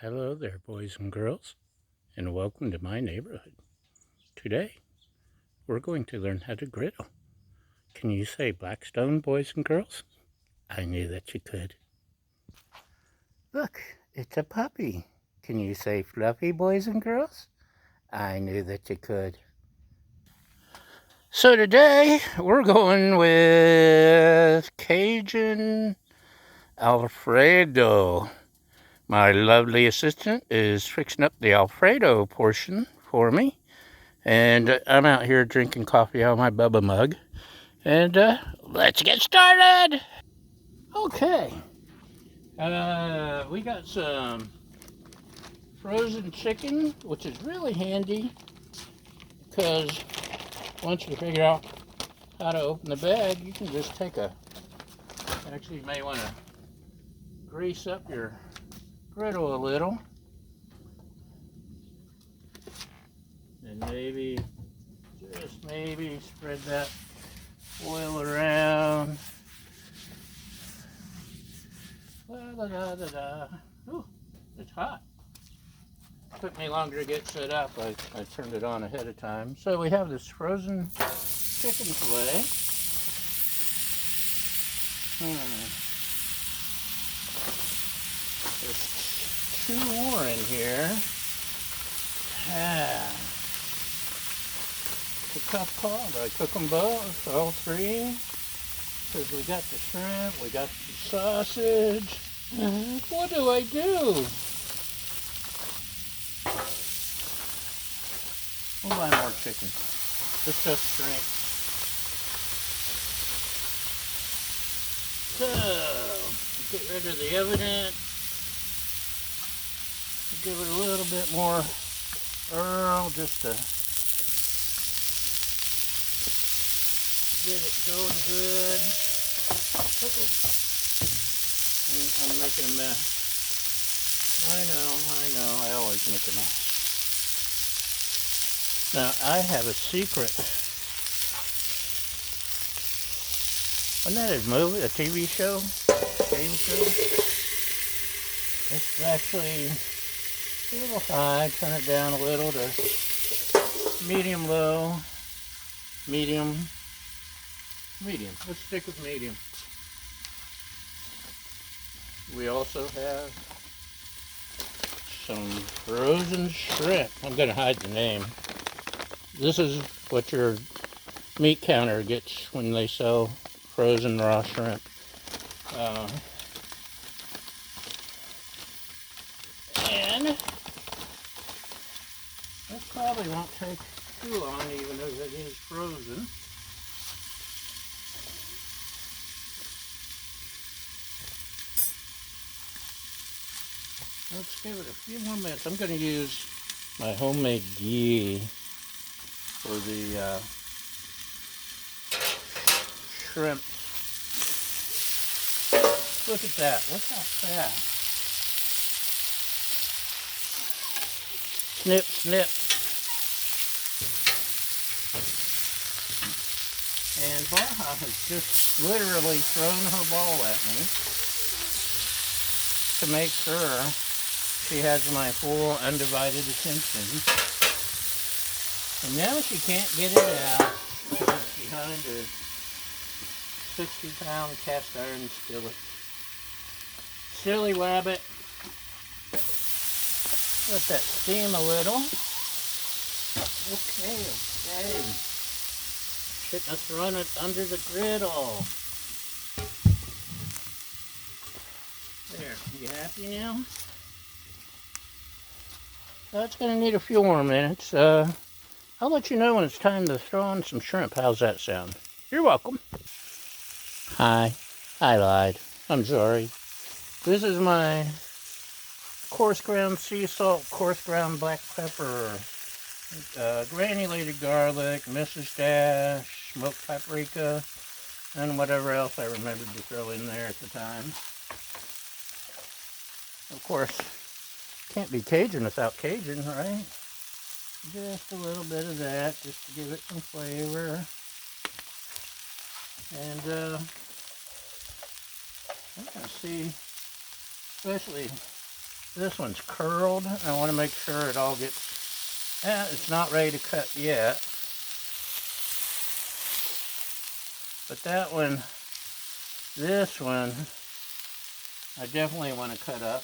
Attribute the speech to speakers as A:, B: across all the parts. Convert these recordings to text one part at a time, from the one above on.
A: Hello there, boys and girls, and welcome to my neighborhood. Today, we're going to learn how to griddle. Can you say Blackstone, boys and girls? I knew that you could. Look, it's a puppy. Can you say Fluffy, boys and girls? I knew that you could. So today, we're going with Cajun Alfredo. My lovely assistant is fixing up the Alfredo portion for me. And I'm out here drinking coffee out of my Bubba mug. And let's get started. Okay. We got some frozen chicken, which is really handy because once you figure out how to open the bag, you can just take actually, you may want to grease up your griddle a little. And just maybe, spread that oil around. Ooh, it's hot. Took me longer to get set up. I turned it on ahead of time. So we have this frozen chicken fillet. There's two more in here. It's a tough call. Do I cook them both? All three? Because we got the shrimp, we got the sausage. What do I do? We'll buy more chicken. This stuff's shrimp. So, get rid of the evidence. Give it a little bit more oil just to get it going good. I'm making a mess. I know, I always make a mess. Now, I have a secret. Wasn't that a movie, a TV show? Game show? It's actually a little high. Turn it down a little to medium low. Medium. Let's stick with medium. We also have some frozen shrimp. I'm going to hide the name. This is what your meat counter gets when they sell frozen raw shrimp. And this probably won't take too long, even though it is frozen. Let's give it a few more minutes. I'm going to use my homemade ghee for the shrimp. Look at that. Look how fast. Snip, snip. And Baja has just literally thrown her ball at me to make sure she has my full undivided attention. And now she can't get it out because it's behind a 60-pound cast iron skillet. Silly wabbit. Let that steam a little. Okay. Shouldn't have thrown it under the griddle. There, you happy now? That's going to need a few more minutes. I'll let you know when it's time to throw on some shrimp. How's that sound? You're welcome. Hi. I lied. I'm sorry. This is my coarse ground sea salt, coarse ground black pepper, granulated garlic, Mrs. Dash, smoked paprika, and whatever else I remembered to throw in there at the time. Of course, can't be Cajun without Cajun, right? Just a little bit of that, just to give it some flavor. And I'm going to see, especially This one's curled. I want to make sure it all gets, it's not ready to cut yet. But that one, this one, I definitely want to cut up.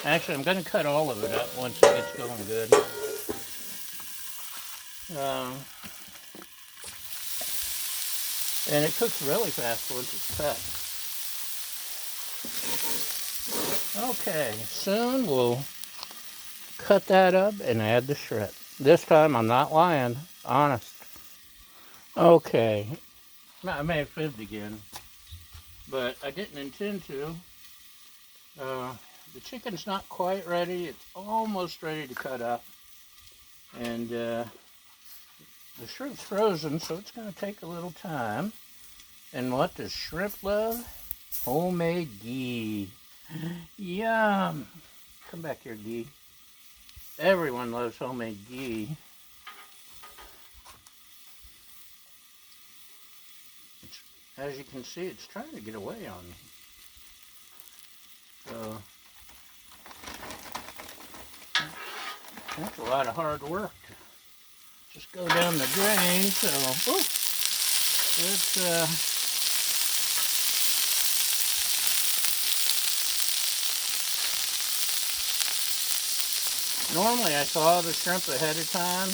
A: Actually, I'm going to cut all of it up once it gets going good. And it cooks really fast once it's cut. Okay, soon we'll cut that up and add the shrimp. This time I'm not lying, honest. Okay, I may have fibbed again, but I didn't intend to. The chicken's not quite ready. It's almost ready to cut up. And the shrimp's frozen, so it's going to take a little time. And what does shrimp love? Homemade ghee. Yum! Come back here, ghee. Everyone loves homemade ghee. As you can see, it's trying to get away on me. So, that's a lot of hard work to just go down the drain. So, it's normally I thaw the shrimp ahead of time,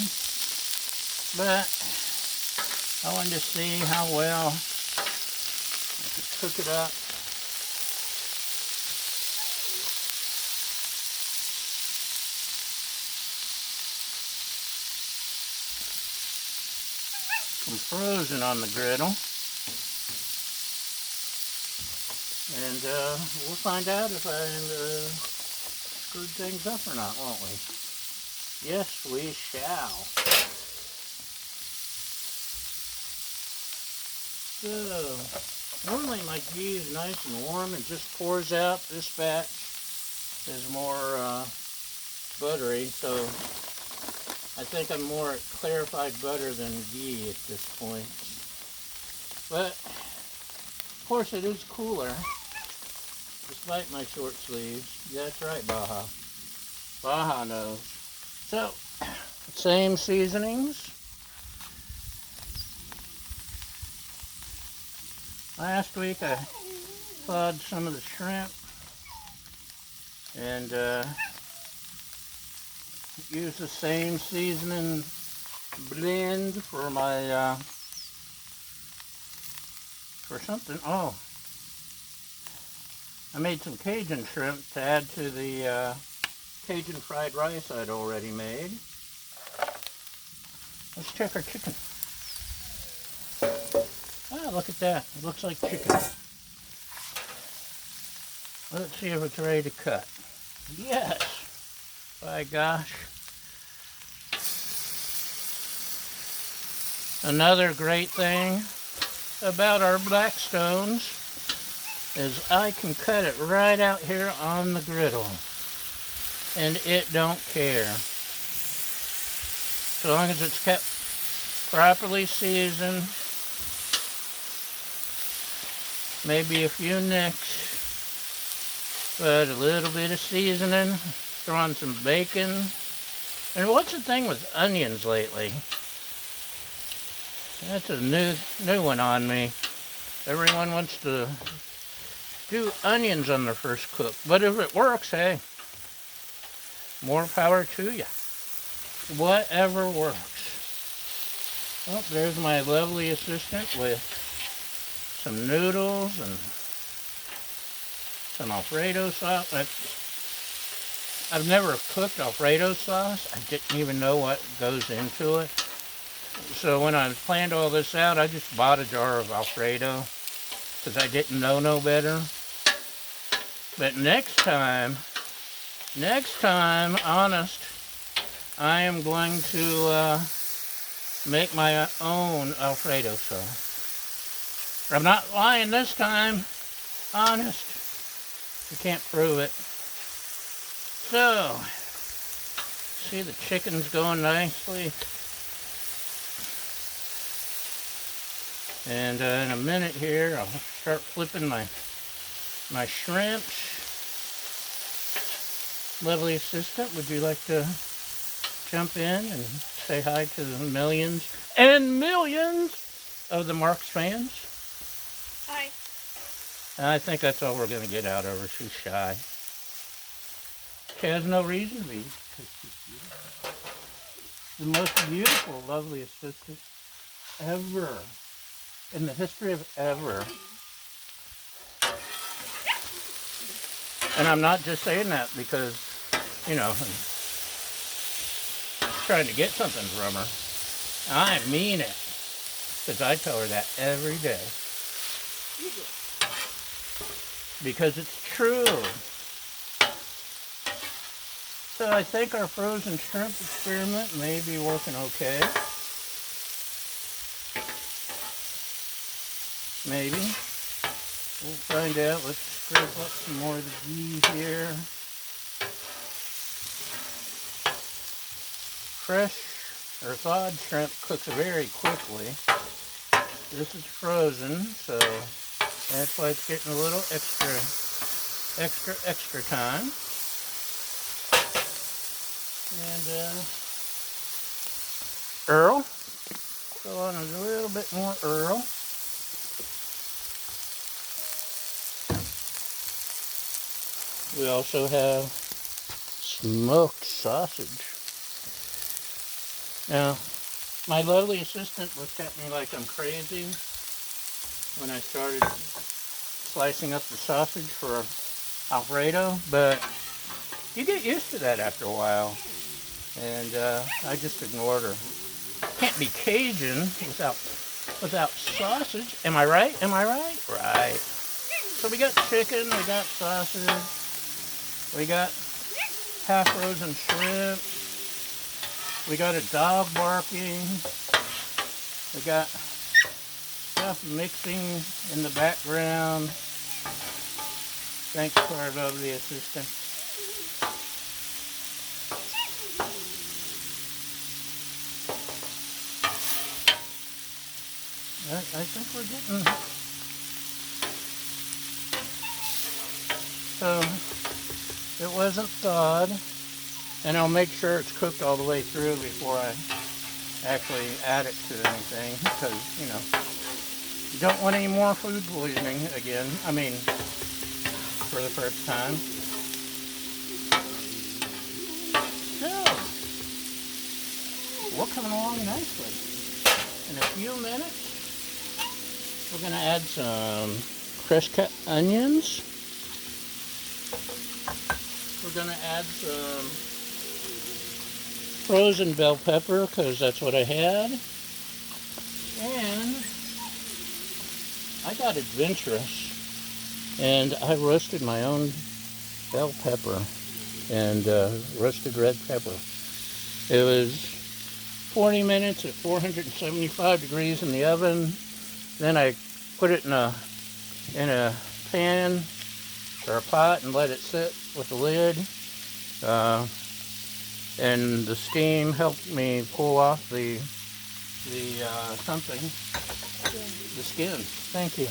A: but I wanted to see how well I could cook it up. I'm frozen on the griddle, and we'll find out if I screwed things up or not, won't we? Yes, we shall. So, normally my ghee is nice and warm and just pours out. This batch is more buttery, so I think I'm more at clarified butter than ghee at this point. But, of course, it is cooler, despite my short sleeves. That's right, Baja. Baja knows. So, same seasonings. Last week I thawed some of the shrimp and used the same seasoning blend for my for something. Oh, I made some Cajun shrimp to add to the Cajun fried rice I'd already made. Let's check our chicken. Ah, look at that. It looks like chicken. Let's see if it's ready to cut. Yes! By gosh. Another great thing about our Blackstones is I can cut it right out here on the griddle. And it don't care. So long as it's kept properly seasoned. Maybe a few nicks, but a little bit of seasoning, throw on some bacon. And what's the thing with onions lately? That's a new one on me. Everyone wants to do onions on their first cook, but if it works, hey, more power to you. Whatever works. Oh, there's my lovely assistant with some noodles and some Alfredo sauce. I've never cooked Alfredo sauce. I didn't even know what goes into it. So when I planned all this out, I just bought a jar of Alfredo because I didn't know no better. But next time, honest, I am going to make my own Alfredo sauce. I'm not lying this time. Honest. You can't prove it. So, see the chicken's going nicely. And in a minute here, I'll start flipping my shrimps. Lovely assistant, would you like to jump in and say hi to the millions and millions of the Marks fans?
B: Hi.
A: I think that's all we're going to get out of her. She's shy. She has no reason to be. The most beautiful, lovely assistant ever in the history of ever. And I'm not just saying that because, you know, I'm trying to get something from her. I mean it. Because I tell her that every day. Because it's true. So I think our frozen shrimp experiment may be working okay. Maybe. We'll find out. Let's scrape up some more of the ghee here. Fresh or thawed shrimp cooks very quickly. This is frozen, so that's why it's getting a little extra time. And Earl. Throw on a little bit more Earl. We also have smoked sausage. Now, my lovely assistant looked at me like I'm crazy when I started slicing up the sausage for Alfredo, but you get used to that after a while. And I just ignored her. Can't be Cajun without sausage. Am I right? Am I right? Right. So we got chicken, we got sausage, we got half frozen shrimp, we got a dog barking, we got stuff mixing in the background. Thanks to our lovely assistant. I think we're getting... So, it wasn't thawed, and I'll make sure it's cooked all the way through before I actually add it to anything, because, you know, you don't want any more food poisoning again. I mean, for the first time. So, we're coming along nicely. In a few minutes, we're going to add some fresh cut onions. We're going to add some frozen bell pepper because that's what I had. And I got adventurous and I roasted my own bell pepper and roasted red pepper. It was 40 minutes at 475 degrees in the oven. Then I put it in a pan or a pot and let it sit with the lid. And the steam helped me pull off the skin. Thank you.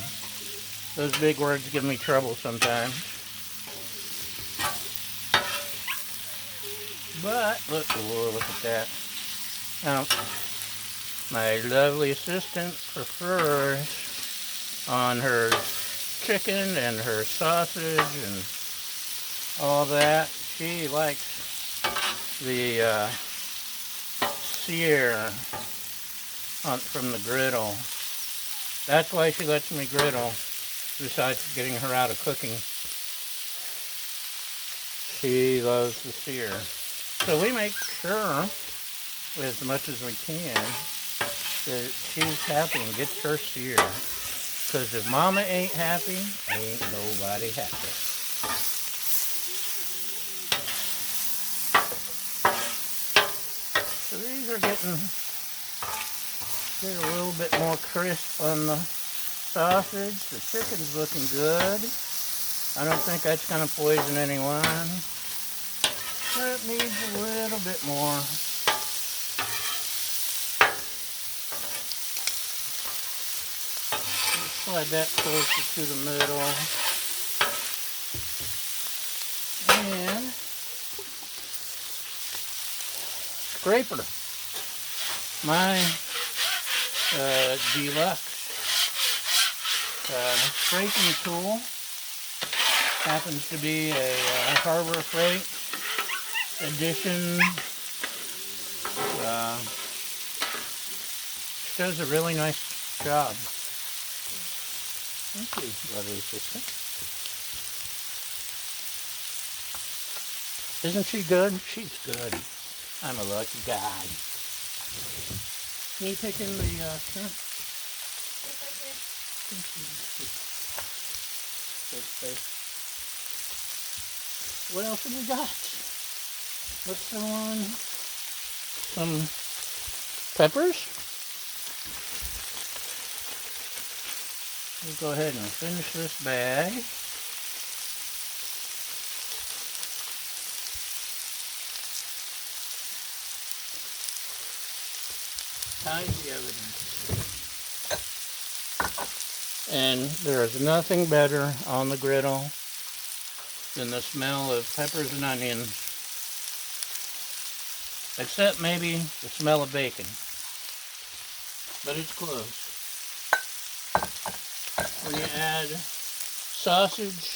A: Those big words give me trouble sometimes. But look at that. Now, my lovely assistant prefers on her chicken and her sausage and all that. She likes the sear from the griddle. That's why she lets me griddle, besides getting her out of cooking. She loves the sear. So we make sure, as much as we can, that she's happy and gets her sear. Because if Mama ain't happy, ain't nobody happy. So these are getting a little bit more crisp on the sausage. The chicken's looking good. I don't think that's going to poison anyone. But it needs a little bit more. Slide that closer to the middle. And scraper. My deluxe scraping tool happens to be a Harbor Freight edition. Does a really nice job. Thank you, lovely sister. Isn't she good? She's good. I'm a lucky guy. Can you take in the shrimp?
B: Yes, I can.
A: Thank you. What else have we got? Let's throw on some peppers. We'll go ahead and finish this bag. Hide the evidence. And there is nothing better on the griddle than the smell of peppers and onions, except maybe the smell of bacon, but it's close. When you add sausage,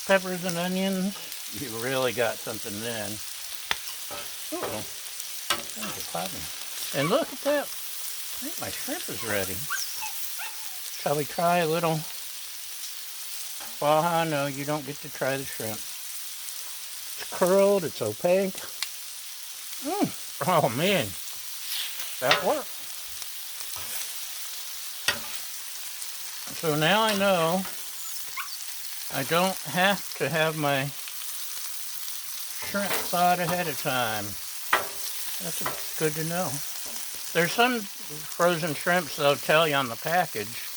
A: peppers and onions, you really got something then. Uh-oh, there's a popping. And look at that, I think my shrimp is ready. Shall we try a little? Baja, no, you don't get to try the shrimp. It's curled, it's opaque. Oh man, that worked. So now I know I don't have to have my shrimp thawed ahead of time. That's good to know. There's some frozen shrimps they'll tell you on the package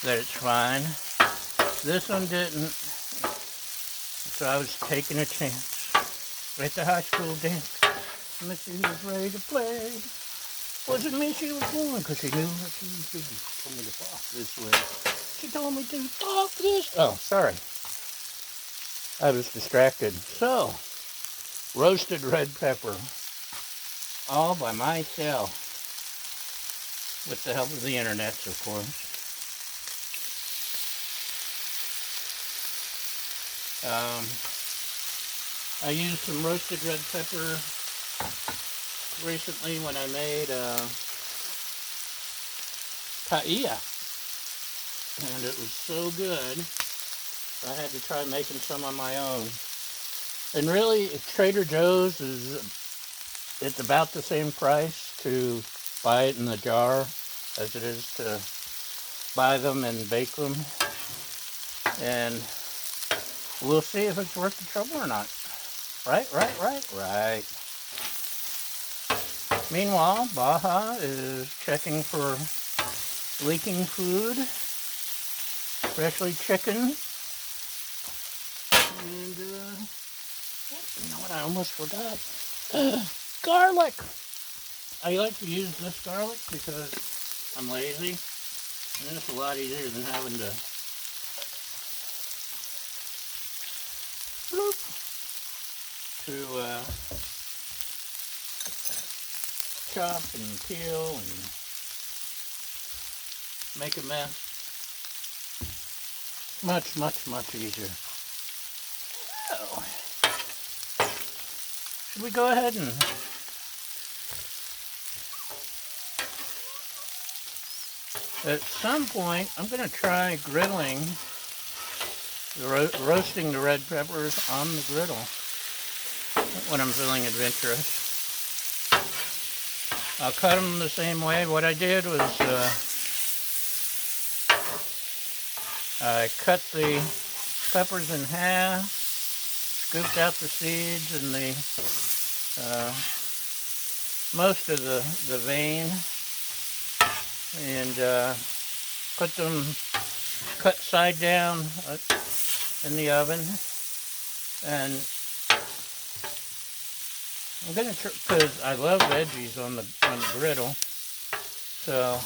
A: that it's fine. This one didn't, so I was taking a chance. At the high school dance, Missy was ready to play. Wasn't me she was going, because she knew what she was doing. She told me to walk this way. She told me to walk this. Oh, sorry. I was distracted. So, roasted red pepper. All by myself. With the help of the internet, of course. I used some roasted red pepper recently when I made paella, and it was so good I had to try making some on my own. And really, Trader Joe's it's about the same price to buy it in the jar as it is to buy them and bake them, and we'll see if it's worth the trouble or not. Right. Meanwhile, Baja is checking for leaking food, especially chicken. And, you know what, I almost forgot. Garlic! I like to use this garlic because I'm lazy, and it's a lot easier than having to chop and peel and make a mess. Much easier. So, should we go ahead and at some point I'm going to try griddling, roasting the red peppers on the griddle when I'm feeling adventurous. I'll cut them the same way. What I did was I cut the peppers in half, scooped out the seeds and the most of the vein, and put them cut side down in the oven. And I'm gonna try, because I love veggies on the griddle, so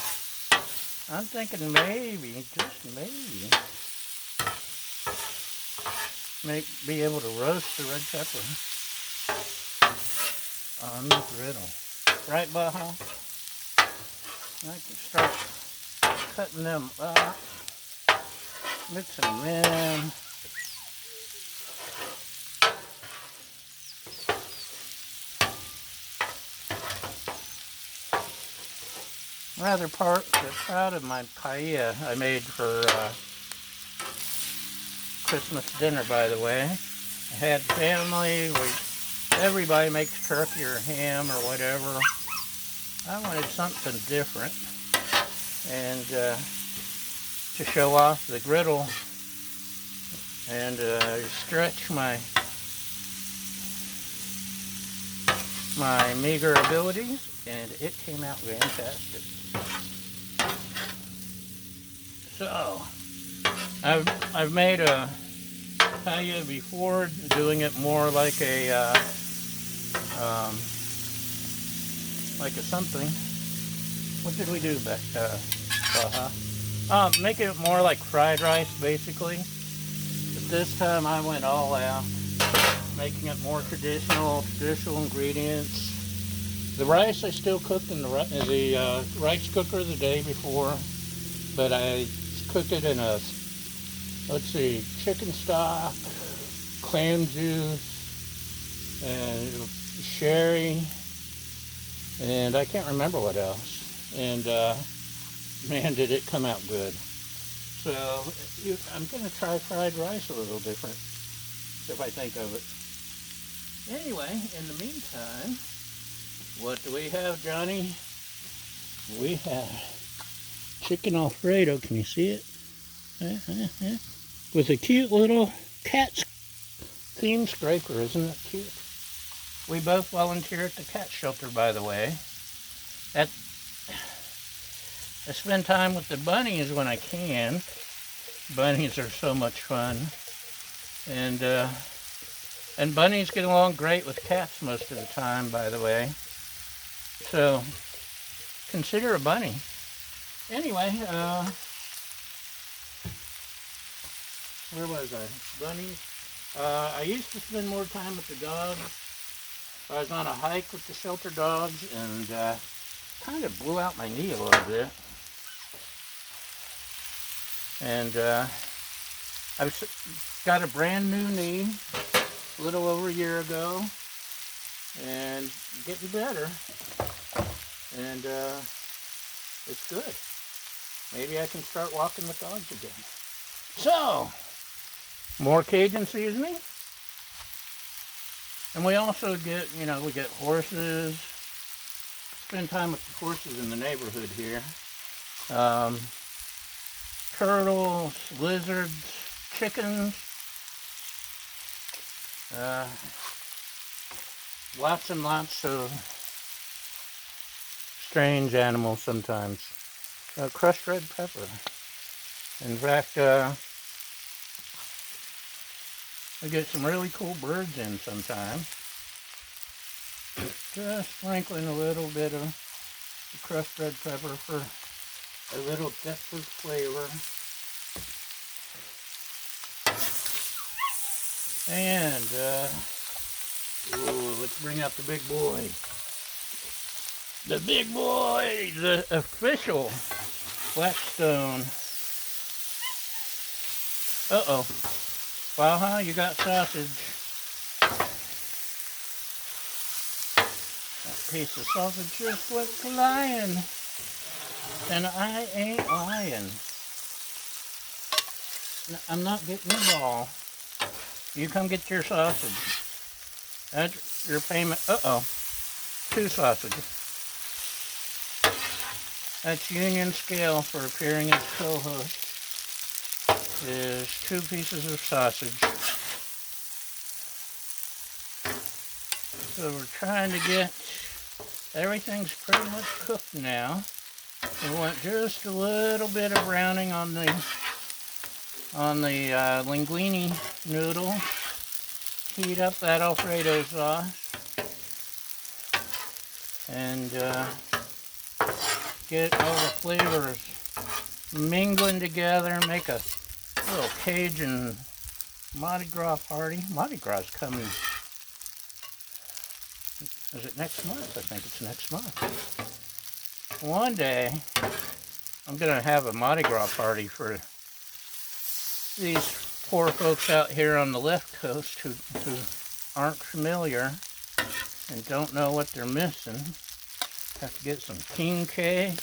A: I'm thinking maybe, just maybe, be able to roast the red pepper. on the griddle. Right, Baja? I can start cutting them up, mixing them in. Rather proud of my paella I made for Christmas dinner, by the way. I had family, everybody makes turkey or ham or whatever. I wanted something different, and to show off the griddle and stretch my meager abilities, and it came out fantastic. So I've made a paella before, doing it more like a something. What did we do back? Make it more like fried rice, basically. But this time I went all out, making it more traditional ingredients. The rice I still cooked in the rice cooker the day before, but I cooked it in a, let's see, chicken stock, clam juice, and sherry, and I can't remember what else. And man, did it come out good. So I'm going to try fried rice a little different if I think of it. Anyway, in the meantime, what do we have, Johnny? We have chicken Alfredo. Can you see it? With a cute little cat's theme scraper. Isn't that cute? We both volunteer at the cat shelter, by the way. I spend time with the bunnies when I can. Bunnies are so much fun. And bunnies get along great with cats most of the time, by the way. So, consider a bunny. Anyway, where was I? Bunnies. I used to spend more time with the dogs. I was on a hike with the shelter dogs and kind of blew out my knee a little bit. And I've got a brand new knee a little over a year ago and getting better. And it's good. Maybe I can start walking with dogs again. So, more Cajun seasoning. And we also get, we get horses. Spend time with the horses in the neighborhood here. Turtles, lizards, chickens. Lots and lots of strange animals sometimes. Crushed red pepper. In fact, we get some really cool birds in sometimes. Just sprinkling a little bit of the crushed red pepper for a little depth of flavor. And, let's bring out the big boy. The big boy, the official Blackstone. Uh-oh. Baja, you got sausage. That piece of sausage just looks lying. And I ain't lying. I'm not getting the ball. You come get your sausage. That's your payment. Uh-oh. 2 sausages. That's union scale for appearing as co-host. Is 2 pieces of sausage. So we're trying to get, everything's pretty much cooked now. We want just a little bit of browning on the linguine noodle. Heat up that Alfredo sauce. And get all the flavors mingling together, make a little Cajun Mardi Gras party. Mardi Gras is coming Is it next month? I think it's next month. One day, I'm going to have a Mardi Gras party for these poor folks out here on the left coast who aren't familiar and don't know what they're missing. Have to get some king cake,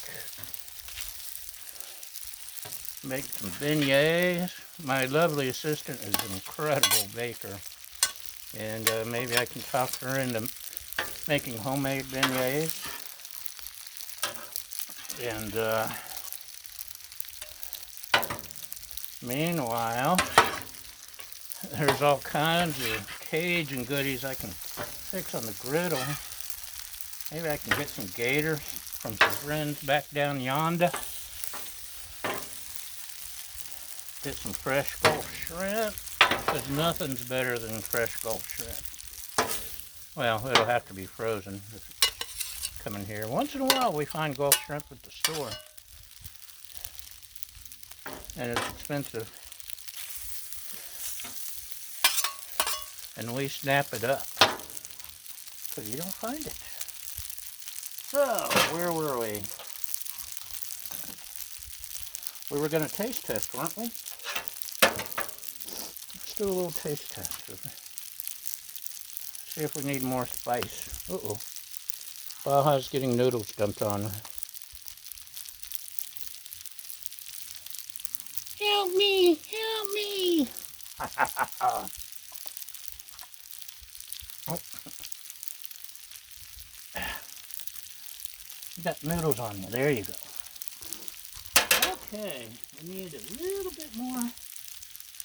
A: make some beignets. My lovely assistant is an incredible baker, and maybe I can talk her into making homemade beignets. And meanwhile, there's all kinds of Cajun goodies I can fix on the griddle. Maybe I can get some gators from some friends back down yonder. Get some fresh Gulf shrimp, because nothing's better than fresh Gulf shrimp. Well, it'll have to be frozen if it's coming here. Once in a while we find Gulf shrimp at the store. And it's expensive. And we snap it up, because you don't find it. So, where were we? We were going to taste test, weren't we? Let's do a little taste test. See if we need more spice. Uh-oh. Baja's getting noodles dumped on her. Help me! Help me! Oh. You got noodles on you. There you go. Okay, we need a little bit more.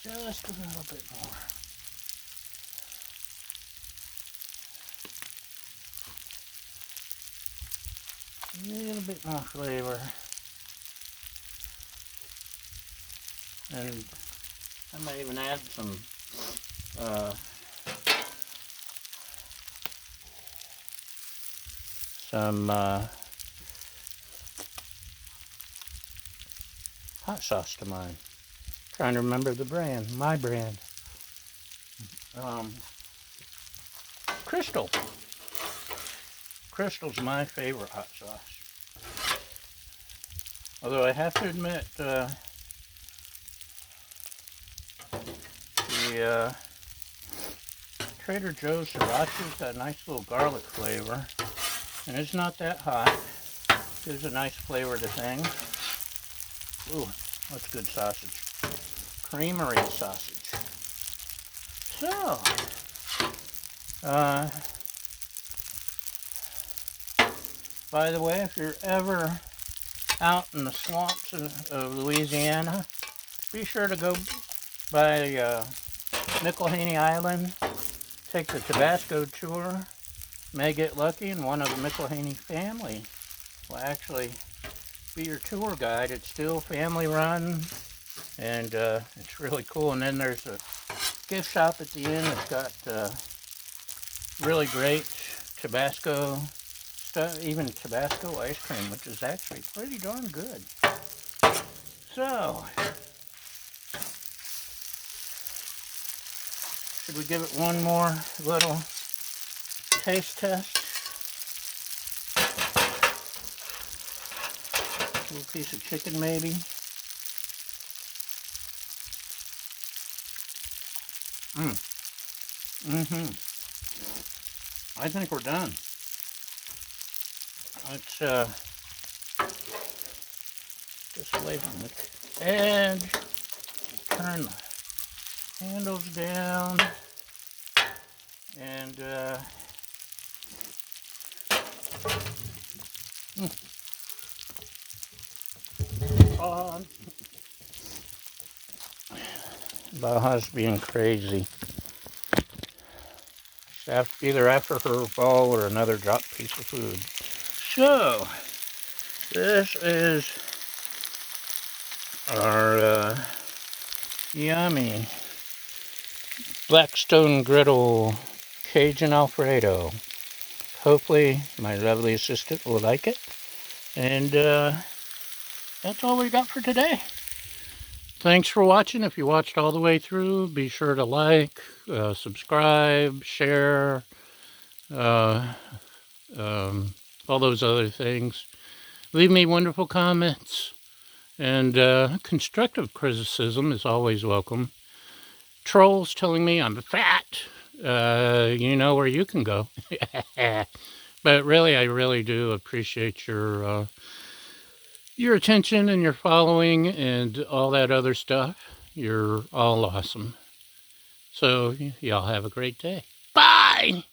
A: Just a little bit more. A little bit more flavor. And I might even add some hot sauce to mine. Trying to remember the brand, my brand. Crystal. Crystal's my favorite hot sauce. Although I have to admit, the Trader Joe's sriracha's got a nice little garlic flavor, and it's not that hot. Gives a nice flavor to things. Ooh, that's good sausage. Creamery sausage. So, by the way, if you're ever out in the swamps of Louisiana, be sure to go by McIlhenny Island. Take the Tabasco tour. May get lucky and one of the McIlhenny family will actually be your tour guide. It's still family run, and it's really cool. And then there's a gift shop at the end that's got really great Tabasco stuff, even Tabasco ice cream, which is actually pretty darn good. So, should we give it one more little taste test? A little piece of chicken maybe. I think we're done. Let's just lay on the edge, turn the handles down, and Baja's being crazy. Either after her ball or another dropped piece of food. So, this is our yummy Blackstone Griddle Cajun Alfredo. Hopefully my lovely assistant will like it. And that's all we got for today. Thanks for watching. If you watched all the way through, be sure to like, subscribe, share, uh, all those other things. Leave me wonderful comments, and constructive criticism is always welcome. Trolls telling me I'm fat, you know where you can go. But really, I really do appreciate your attention and your following and all that other stuff. You're all awesome. So y'all have a great day. Bye!